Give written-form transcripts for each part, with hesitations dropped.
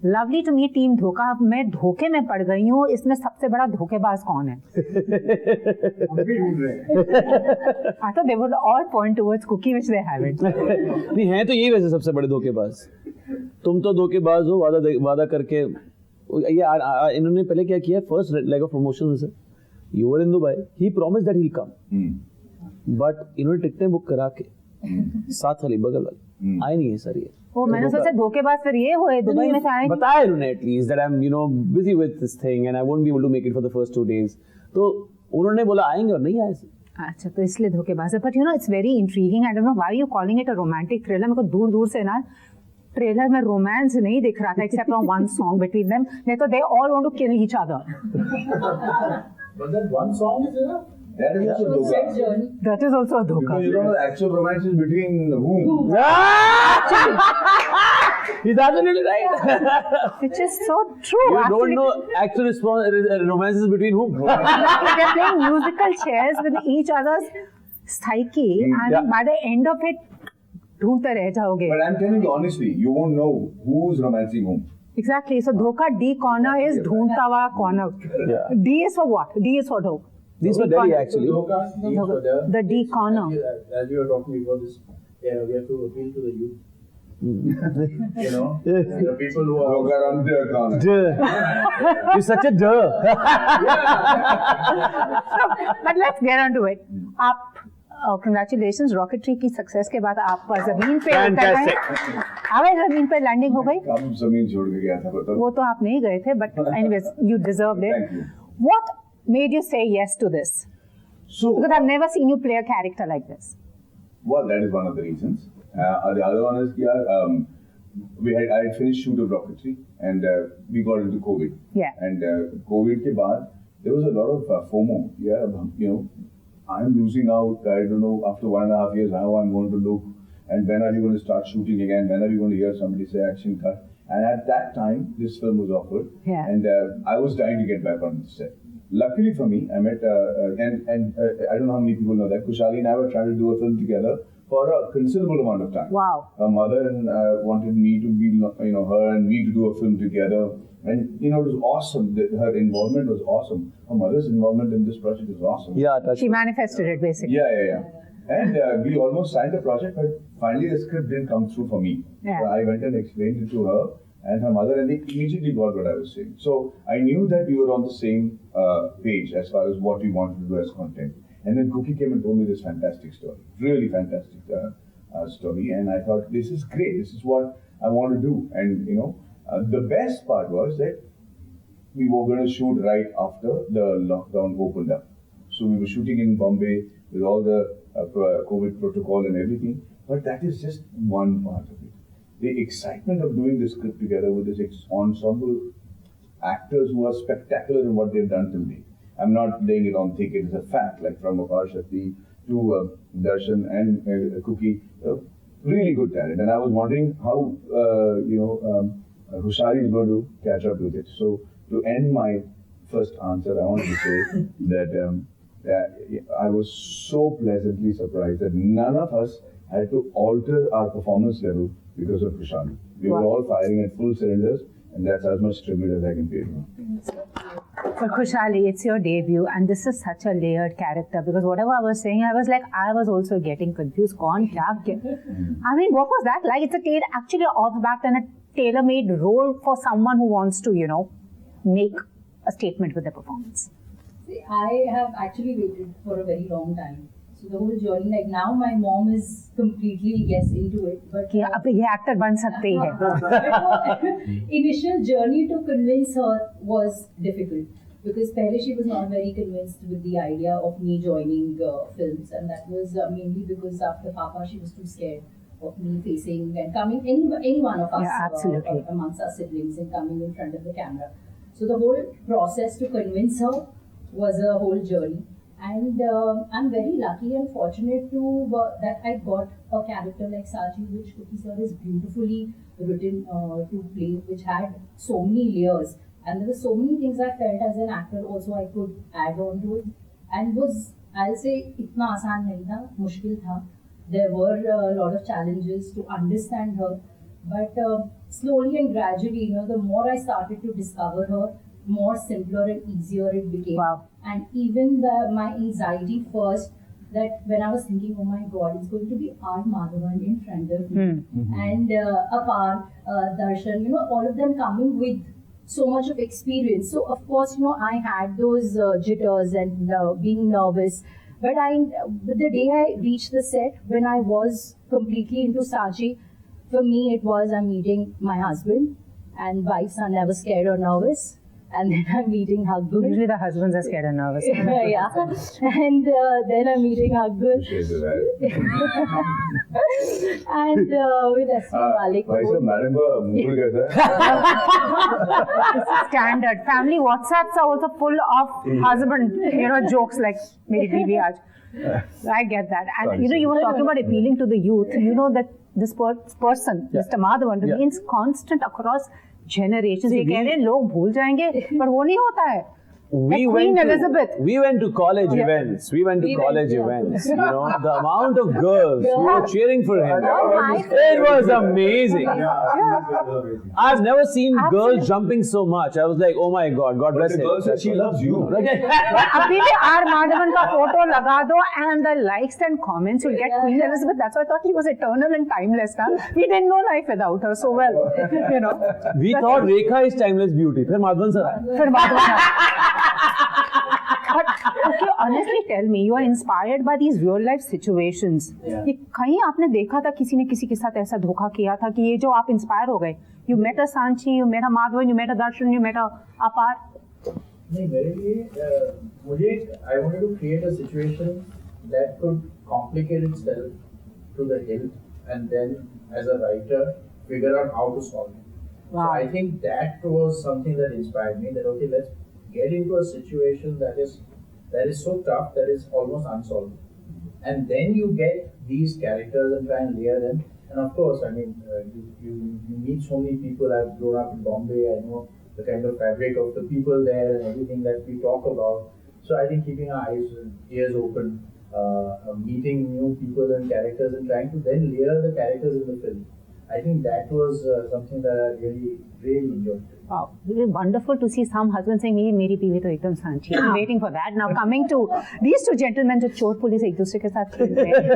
Lovely to meet team धोखा. मैं धोखे में पड़ गई हूँ. इसमें सबसे बड़ा धोखेबाज कौन है? I thought they would all point towards Kookie, which they haven't. नहीं हैं तो यही वैसे सबसे बड़े धोखेबाज. तुम तो धोखेबाज हो. वादा करके ये इन्होंने पहले क्या किया? First leg of promotion से you were in Dubai. He promised that he'll come. But इन्होंने टिकटें बुक करा के साथ वाली बगल वाली आए नहीं है सर ये. ओ मैंने सोचा धोखेबाज फिर ये हुए दुबई में से आए. बताया इन्होंने at least that I'm busy with this thing and I won't be able to make it for the first 2 days. तो उन्होंने बोला आएंगे और नहीं आए. अच्छा तो इसलिए धोखेबाज है. But it's very intriguing. I don't know why you're calling it a romantic thriller. मेरे को दूर-दूर से ना ट्रेलर में रोमांस नहीं दिख रहा था except for one song between them. नहीं तो they all want to kill each other. But that one song is enough. That is also Dhoka. That is also a Dhoka. Because you don't know the actual romance is between whom? He's absolutely right. Which is so true. You don't know actual romance is between whom? They're playing musical chairs with each other's psyche and by the end of it, ढूंढते रह जाओगे. But I'm telling you honestly, you won't know who's romancing whom. Exactly. So Dhoka D corner is ढूंढता हुआ corner. Yeah. D is for what? D is for Dhoka. These were Delhi actually. The D corner. As we were talking before this, we have to appeal to the youth. The people who are Dhoka on the corner. You're such a duh. But let's get on to it. आप congratulations rocketry की success के बाद आप जमीन पे उतर गए. अब जमीन पे लैंडिंग हो गई. कब जमीन छोड़ के गया था पता? वो तो आप नहीं गए थे, but anyways you deserved it. Thank you. What made you say yes to this? So Because I've never seen you play a character like this. well, that is one of the reasons. The other one is I had finished shoot of rocketry and we got into COVID. Yeah. And COVID के बाद there was a lot of FOMO. Yeah, I'm losing out. I don't know after 1.5 years how I'm going to look. And when are you going to start shooting again? When are you going to hear somebody say action cut? And at that time, this film was offered. Yeah. And I was dying to get back on the set. Luckily for me, I met, and I don't know how many people know that, Khushali and I were trying to do a film together for a considerable amount of time. Wow. Her mother wanted me to be, her and me to do a film together. And, it was awesome. Her involvement was awesome. Her mother's involvement in this project was awesome. Yeah, She manifested it basically. Yeah. And we almost signed the project, but finally the script didn't come through for me. Yeah. So I went and explained it to her and her mother, and they immediately got what I was saying. So I knew that we were on the same page as far as what we wanted to do as content. And then Kookie came and told me this fantastic story, really fantastic story. And I thought, this is great. This is what I want to do. And the best part was that we were going to shoot right after the lockdown opened up. So we were shooting in Bombay with all the COVID protocol and everything. But that is just one part of it. The excitement of doing this script together with this ensemble actors who are spectacular in what they've done till date. I'm not laying it on thick, it is a fact, like from Aparshakti to Darshan and Kookie, really good talent. And I was wondering how, Khushali is going to catch up with it. So to end my first answer, I wanted to say that I was so pleasantly surprised that none of us had to alter our performance level because of Khushali. We were all firing at full cylinders, and that's as much tribute as I can pay to her. For Khushali, it's your debut, and this is such a layered character because whatever I was saying, I was also getting confused. Kaun kya kya? I mean, what was that like? It's actually off-backed and a tailor-made role for someone who wants to, make a statement with their performance. See, I have actually waited for a very long time. So the whole journey, like now my mom is completely into it. But कि अब ये actor बन सकते ही है. Initial journey to convince her was difficult because pehle she was not very convinced with the idea of me joining films, and that was mainly because after Papa she was too scared of me facing and coming any one of us absolutely. Amongst our siblings and coming in front of the camera. So the whole process to convince her was a whole journey. And I'm very lucky and fortunate that I got a character like Saji, which Kookie sir is beautifully written to play, which had so many layers. And there were so many things I felt as an actor also I could add on to it. And I'll say, itna aasan nahi tha, mushkil tha. There were a lot of challenges to understand her. But slowly and gradually, the more I started to discover her, more simpler and easier it became. Wow. And even my anxiety first, that when I was thinking, oh my God, it's going to be R Madhavan in front of me, and Apar, Darshan, all of them coming with so much of experience. So of course, I had those jitters and being nervous. But the day I reached the set, when I was completely into Sachi, for me it was I'm meeting my husband, and wives are never scared or nervous. And then I'm meeting Hagbul. Usually the husbands are scared and nervous. Yeah. And then I'm meeting Hagbul. And with Asma Malik. भाई साहब madam का mood कैसा है? Standard. Family WhatsApps are also full of husband, jokes like "Meri biwi aaj." I get that. And you were talking about appealing to the youth. You know that this person, Mr. Madhavan, remains constant across generations. ये कह रहे हैं लोग भूल जाएंगे, पर वो नहीं होता है. We Queen went Elizabeth. We went to college events. We went to college events. The amount of girls who were cheering for him. It was amazing. I've never seen girls jumping so much. I was like, oh my God, God bless The him. girl said she loves you. अभी भी R Madhavan का photo लगा दो and the likes and comments you'll get Queen Elizabeth. That's why I thought he was eternal and timeless. We didn't know life without her so well. We thought Rekha is timeless beauty. फिर Madhavan sir आए. फिर Madhavan. But okay, honestly tell me, you are inspired by these real life situations. कि कहीं आपने देखा था किसी ने किसी के साथ ऐसा धोखा किया था कि ये जो आप इंस्पायर हो गए? You met a Sanchi, you met a Madhavan, you met a Darshan, you met a Apar. नहीं मेरे लिए मुझे I wanted to create a situation that could complicate itself to the hilt and then as a writer figure out how to solve it. Wow. So I think that was something that inspired me. That okay, let's get into a situation that is so tough that is almost unsolvable, and then you get these characters and try and layer them. And of course, I mean, you meet so many people. I've grown up in Bombay. I know the kind of fabric of the people there and everything that we talk about. So I think keeping our eyes and ears open, meeting new people and characters, and trying to then layer the characters in the film. I think that was something that I really enjoyed. Wow, it is wonderful to see some husbands saying, "मेरी बीवी तो एकदम Sanchi." I'm waiting for that. Now coming to these two gentlemen जो चोर police एक दूसरे के साथ खेल रहे हैं,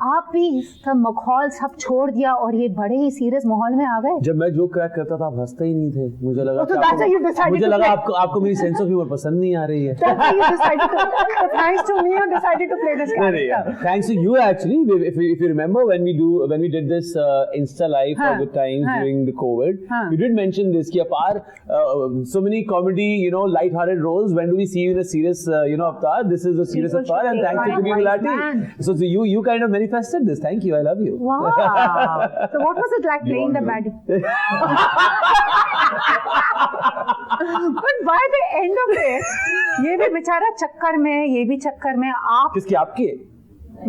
आप भी सब मखौल सब छोड़ दिया और ये बड़े ही सीरियस माहौल में आ गए. जब मैं जोक क्रैक करता था आप हंसते ही नहीं थे. मुझे लगा आपको मेरी सेंस ऑफ ह्यूमर पसंद नहीं आ रही है. Thanks to me, you decided to play this character. Thanks to you actually. If you remember when we did this Insta live for Good Times during the COVID, you did mention this कि so many comedy, light-hearted roles. When do we see you in a serious, avatar? This is a serious avatar, and thank you to Gulati. So you kind of manifested this. Thank you. I love you. Wow. So what was it like playing the baddie? But by the end of it, ये भी बेचारा चक्कर में, ये भी चक्कर में आप. किसकी आपकी?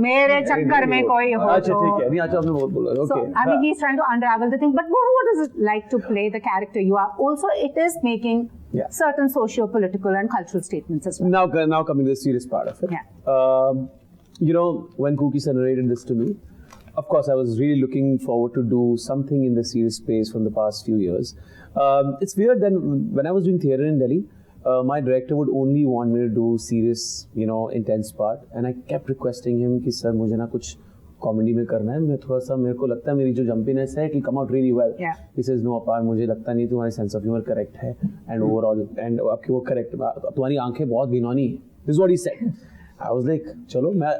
मेरे चक्कर में कोई हो. अच्छा ठीक है. नहीं अच्छा आपने बहुत बोला. Okay. So I mean he's trying to unravel the thing. But what is it like to play the character you are? Also, it is making certain socio-political and cultural statements as well. Now coming to the serious part of it. Yeah. When Kookie narrated this to me, of course I was really looking forward to do something in the serious space from the past few years. It's weird that when I was doing theatre in Delhi, my director would only want me to do serious, intense part, and I kept requesting him कि sir मुझे ना कुछ comedy में करना है. मैं थोड़ा सा मेरे को लगता है मेरी जो jumpiness है, it will come out really well. Yeah. He says no Apar, मुझे लगता नहीं तुम्हारी sense of humor correct है and overall and आपकी वो correct तुम्हारी आंखें बहुत घिनौनी है. This is what he said. I was like चलो मैं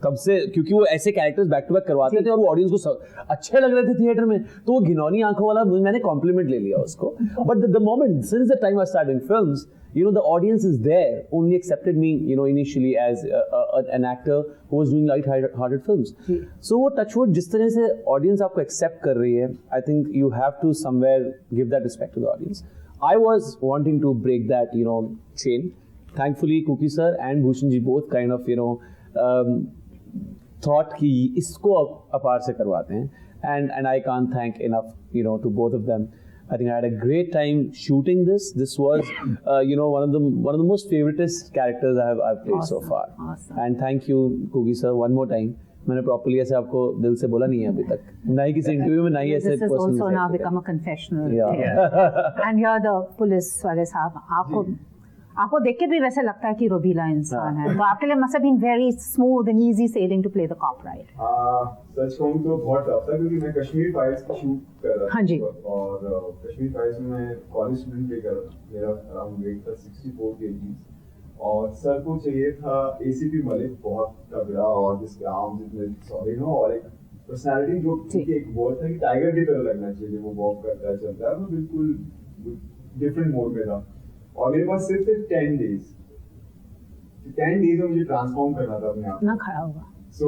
तब से क्योंकि वो ऐसे कैरेक्टर्स बैक टू बैक करवाते थे और वो ऑडियंस को अच्छे लग रहे थे थिएटर में, तो वो घिनौनी आंखों वाला मैंने कॉम्प्लीमेंट ले लिया उसको. But the moment since the time I started doing films, the audience is there only accepted me initially as an actor who was doing light-hearted films. So वो touchwood जिस तरह से audience आपको accept कर रही है, I think you have to somewhere give that respect to the audience. I was wanting to break that chain. Thankfully Kookie sir and Bhushan ji both kind of thought कि इसको अपार से करवाते हैं, and I can't thank enough to both of them. I think I had a great time shooting this. This was one of the most favoritist characters I've played so far. Awesome. And thank you Kookie sir one more time मैंने properly ऐसे आपको दिल से बोला नहीं है अभी तक, ना ही किसी इंटरव्यू में, ना ही ऐसे This has also now become a confessional. Yeah. And you're the police वाले साहब, आपको देख के भी वैसे लगता है कि रोबीला इंसान है, तो आपके लिए must have been very smooth and easy sailing to play the cop, right? सच कहूँ तो बहुत टफ था, क्योंकि मैं कश्मीर फाइल्स की शूट कर रहा था। हाँ जी। और कश्मीर फाइल्स में मैं कॉलेज स्टूडेंट पे कर रहा था, मेरा अराउंड वेट था 64 kg, और सर को चाहिए था एसीपी मलिक, बहुत तगड़ा और जिसके आर्म्स इतने सॉलिड हो, और एक पर्सनालिटी जो एक वर्ड था कि टाइगर की तरह लगना चाहिए, वो वॉक करता है, चलता है, वो बिल्कुल डिफरेंट मोड में था। और मेरे पास सिर्फ 10 डेज में मुझे ट्रांसफॉर्म करना था अपने आप ना खड़ा होगा। सो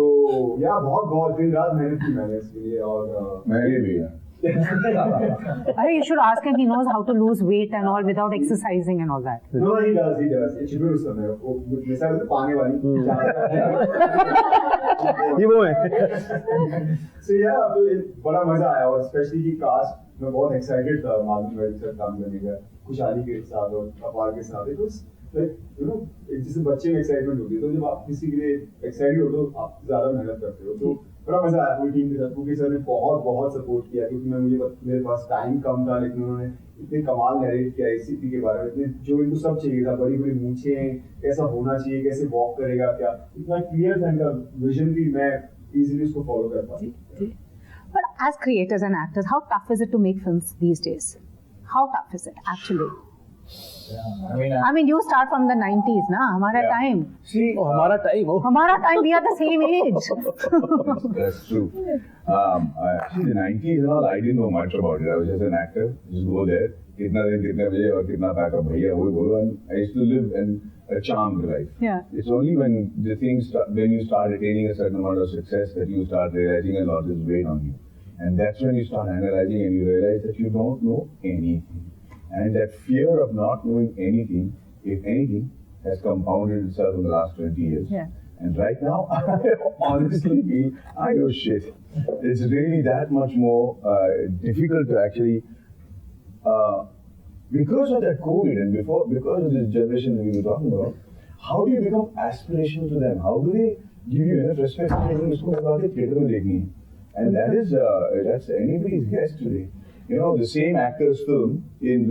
या बहुत दिन रात मेहनत की मैंने इसके लिए, और मैंने भी अरे you should ask him, he knows how to lose weight and all without exercising and all that. No, he does. ये शिविर उस समय वो जैसा पाने वाली ये वो है। So yeah, तो बड़ा मजा आया, और स्पेशली की कास्ट में बहुत एक्साइटेड था माधवन के साथ काम करने का, खुशहाली के साथ और अपार के साथ। It was like, you know, जैसे बच्चे में एक्साइटमेंट होती है, तो जब आप किसी के लिए एक्साइटेड हो तो आप ज्यादा मेहनत करते हो, तो बड़ा मजा आया पूरी टीम के साथ। कुकी सर ने बहुत सपोर्ट किया, क्योंकि मेरे पास टाइम कम था, लेकिन उन्होंने इतने कमाल नरेट किया एसीपी के बारे में, इतने जो इनको सब चाहिए था, बड़ी मूंछें, कैसा होना चाहिए, कैसे वॉक करेगा, क्या इतना क्लियर था इनका विजन भी, मैं इजीली उसको फॉलो कर पाया। But as creators and actors, how tough is it to make films these days? How tough is it actually? Yeah, I mean, you start from the 90s, na? हमारा Yeah. time. हमारा time हो, हमारा time, we are the same age. That's true. Actually, the 90s and all, I didn't know much about it. I was just an actor. Just go there. कितना दिन कितने बजे और कितना पैकअप भैया वही बोलो. And I used to live in a charmed life. Yeah. It's only when the things when you start attaining a certain amount of success that you start realizing a lot is weight on you, and that's when you start analyzing and you realize that you don't know anything, and that fear of not knowing anything, if anything, has compounded itself in the last 20 years. Yeah. And right now, I honestly feel I know shit. It's really that much more difficult to actually, because of that COVID and because of this generation that we were talking about, how do you become aspirational to them? How do they give you enough respect to say, "Isko lगा के theatre में देखनी है?" And that's anybody's guess today. You know, the same actor's film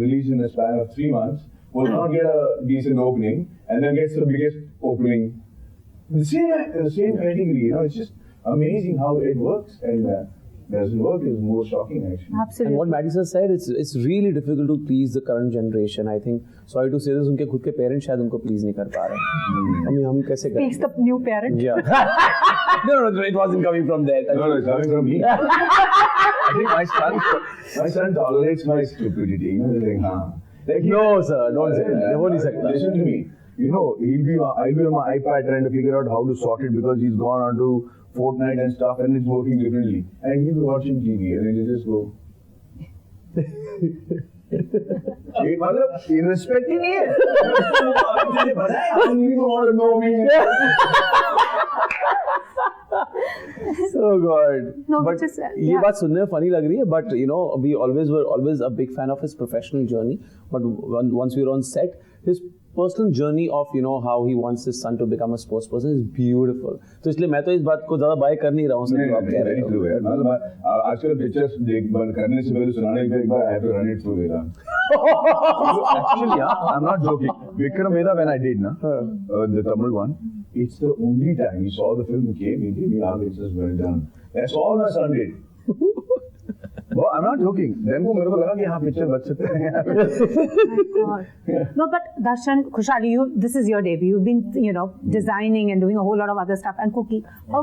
released in a span of 3 months will not get a decent opening, and then gets the biggest opening. The same category, you know, it's just amazing how it works, and doesn't work is more shocking actually. Absolutely. And what Maddie sir said, it's really difficult to please the current generation. I think, sorry to say this, उनके खुद के parents शायद उनको please नहीं कर पा रहे। हम कैसे करें? Speaks the new parent. Yeah. No, it wasn't coming from that. No, it's coming from me. I think my son tolerates my stupidity. You know, like, like No, sir, don't say that. वो नहीं सकता। Listen to me. You know, I'll be on my iPad trying to figure out how to sort it because he's gone on to Fortnite and stuff and it's working differently. And he'll be watching TV and he'll just go. मतलब irrespective ही नहीं है। तुझे पता है? You want to know me? So God. No, but just, ये yeah. बात सुनने में funny लग रही है, but you know, we were always a big fan of his professional journey. But once we were on set, his personal journey of, you know, how he wants his son to become a sports person is beautiful. तो इसलिए मैं तो इस बात को ज़्यादा bye कर नहीं रहा हूँ सर, जो आप कह रहे हो। मतलब आजकल पिक्चर्स करने से पहले सुनाने के एक बार I have to run it through Vedha. Actually, I'm not joking. Vikram Vedha, when I did the Tamil one, it's the only time he saw the film, he came, he gave me it's just well done. That's all my son did. Well, I'm not joking. Then को मेरे को लगा कि हाँ picture बच सकते हैं। My God. No, but Darshan, Khushali, this is your debut. You've been, you know, designing and doing a whole lot of other stuff. And Kookie, how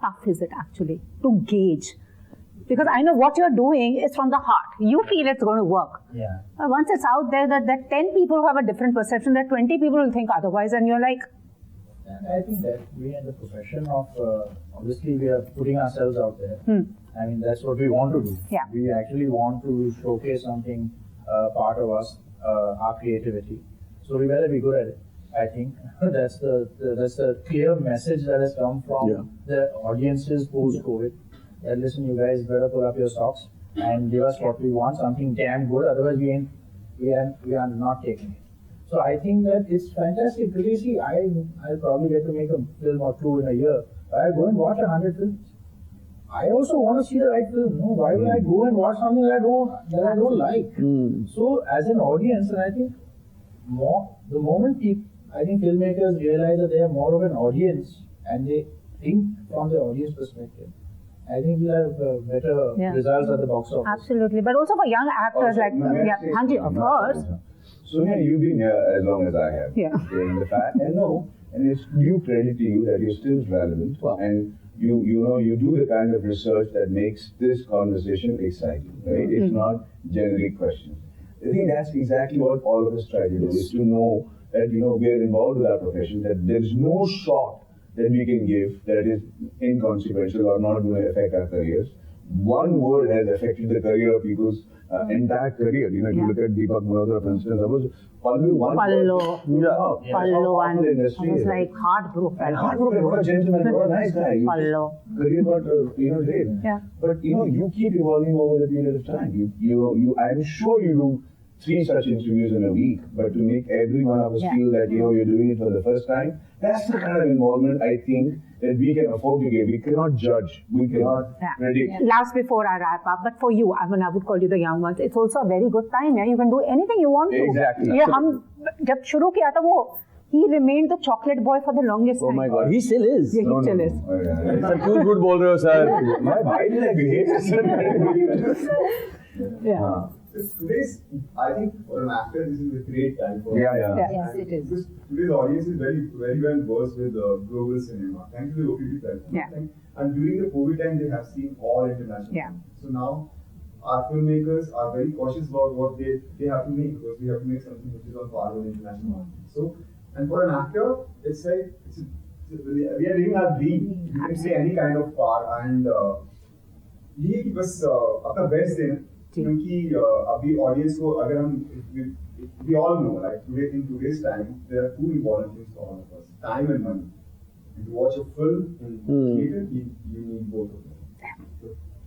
tough is it actually to gauge? Because I know what you're doing is from the heart. You feel it's going to work. Yeah. But once it's out there, that 10 people who have a different perception, that 20 people will think otherwise, and you're like, And I think that we in the profession of, obviously we are putting ourselves out there. I mean, that's what we want to do. Yeah. We actually want to showcase something, part of us, our creativity. So we better be good at it. I think that's the clear message that has come from the audiences post-COVID. That listen, you guys better pull up your socks and give us what we want, something damn good. Otherwise, we are not taking it. So I think that it's fantastic. Because see, I'll probably get to make a film or two in a year. I go and watch 100 films. I also want to see the right film. No, why would I go and watch something that I don't like? So as an audience, and I think the moment I think filmmakers realize that they are more of an audience and they think from the audience perspective, I think we'll have better results at the box office. Absolutely, but also for young actors Hanji, of course. Sonia, you've been here as long as I have. Yeah. In the fact, and it's due credit to you that you're still relevant, and you do the kind of research that makes this conversation exciting, right? It's not generic questions. I think that's exactly what all of us try to do, is to know that we are involved with our profession, that there is no shot that we can give that is inconsequential or not going to affect our careers. One word has affected the career of people's entire career. If you look at Deepak Malhotra, for instance, I was Pallu. Pallu, and I was like heartbroken. Heartbroken, what a gentleman, what a nice guy. Pallu. Career got great. Yeah. But you keep evolving over the period of time. I'm sure you do 3 such interviews in a week, but to make every one of us feel that you're doing it for the first time, that's the kind of involvement I think that we can afford to give. We cannot judge, we cannot predict. Last before I wrap up, but for you, I would call you the young ones. It's also a very good time. You can do anything you want to. Exactly. जब शुरू किया था वो, he remained the chocolate boy for the longest time. Oh my God, he still is. Yeah, he still is. Sir, क्यों झूठ बोल रहे हो sir? My mind is like behavior. Yeah. Today's, I think for an actor, this is a great time for Yes, it is. Because today's audience is very, very well versed with global cinema. Thanks to the OTT platform. Yeah. And during the COVID time, they have seen all international films. So now, our filmmakers are very cautious about what they have to make, because we have to make something which is on par with international market. So, and for an actor, it's like we are living our dream. You can say any kind of par, and ये कि बस अपना best देना. क्योंकि अभी audience को अगर हम we all know, like in today's time, there are 2 important things for all of us: time and money. And to watch a film in theater, you need both of them.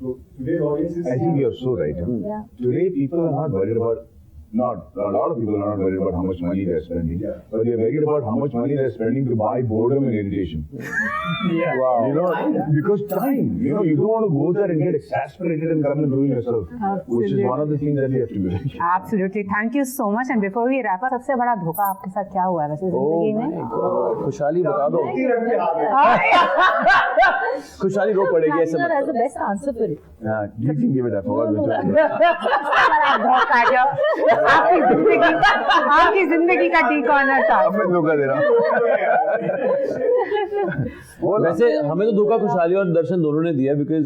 So today's audience is. I think you're so right. Today, people are not worried about. A lot of people are not worried about how much money they're spending, but they're worried about how much money they're spending to buy boredom and irritation. Wow. Because time, you don't want to go there and get exasperated and come and ruin yourself, which is one of the things that we have to do. Absolutely. Thank you so much. And before we wrap up, सबसे बड़ा धोखा आपके साथ क्या हुआ है वैसे जिंदगी में? खुशहाली बता दो. खुशहाली रो पड़ेगी ऐसे. Partner has the best answer for it. You can give it. I forgot which one. धोखा जो आपकी जिंदगी का टी कॉर्नर था. अब मैं धोखा दे रहा हूँ. वैसे हमें तो धोखा खुशहाली और दर्शन दोनों ने दिया, because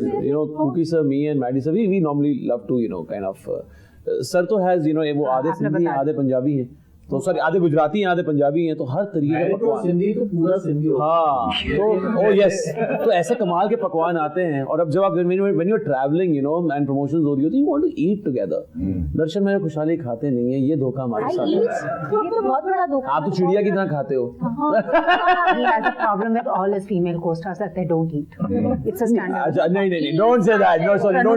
Kookie sir, me and Maddie sir, we normally love to kind of sir तो has वो आधे सिंधी आधे पंजाबी हैं, तो सॉरी आधे गुजराती हैं आधे पंजाबी हैं, तो हर तरीके का पकवान सिंधी तो पूरा सिंधी होता है. तो यस, तो ऐसे कमाल के पकवान आते हैं. और अब जब आप when you're traveling and promotions हो रही होती, you want to eat together. दर्शन मेरे खुशहाली खाते नहीं है, ये धोखा हमारे साथ है. ये तो बहुत बड़ा धोखा. आप तो चिड़िया की तरह खाते हो. He has a problem with all his female co-stars that they don't eat. It's a standard. नहीं, don't say that. No, sorry, no.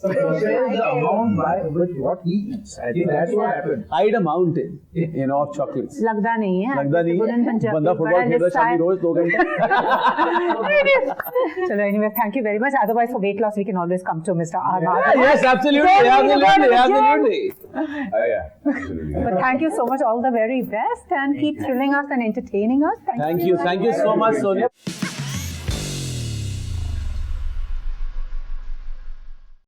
So the amount by with what he eats. I think that's what happened. I eat a mountain, of chocolates. लगता नहीं है. लगता नहीं है. बंदा football खेल रहा है शामी रोज 2 घंटे. चलो, anyway, thank you very much. Otherwise, for weight loss, we can always come to Mr. R Madhavan. Yes, absolutely. But thank you so much. All the very best, and keep thrilling us and entertaining us. Thank you so much, Sonia.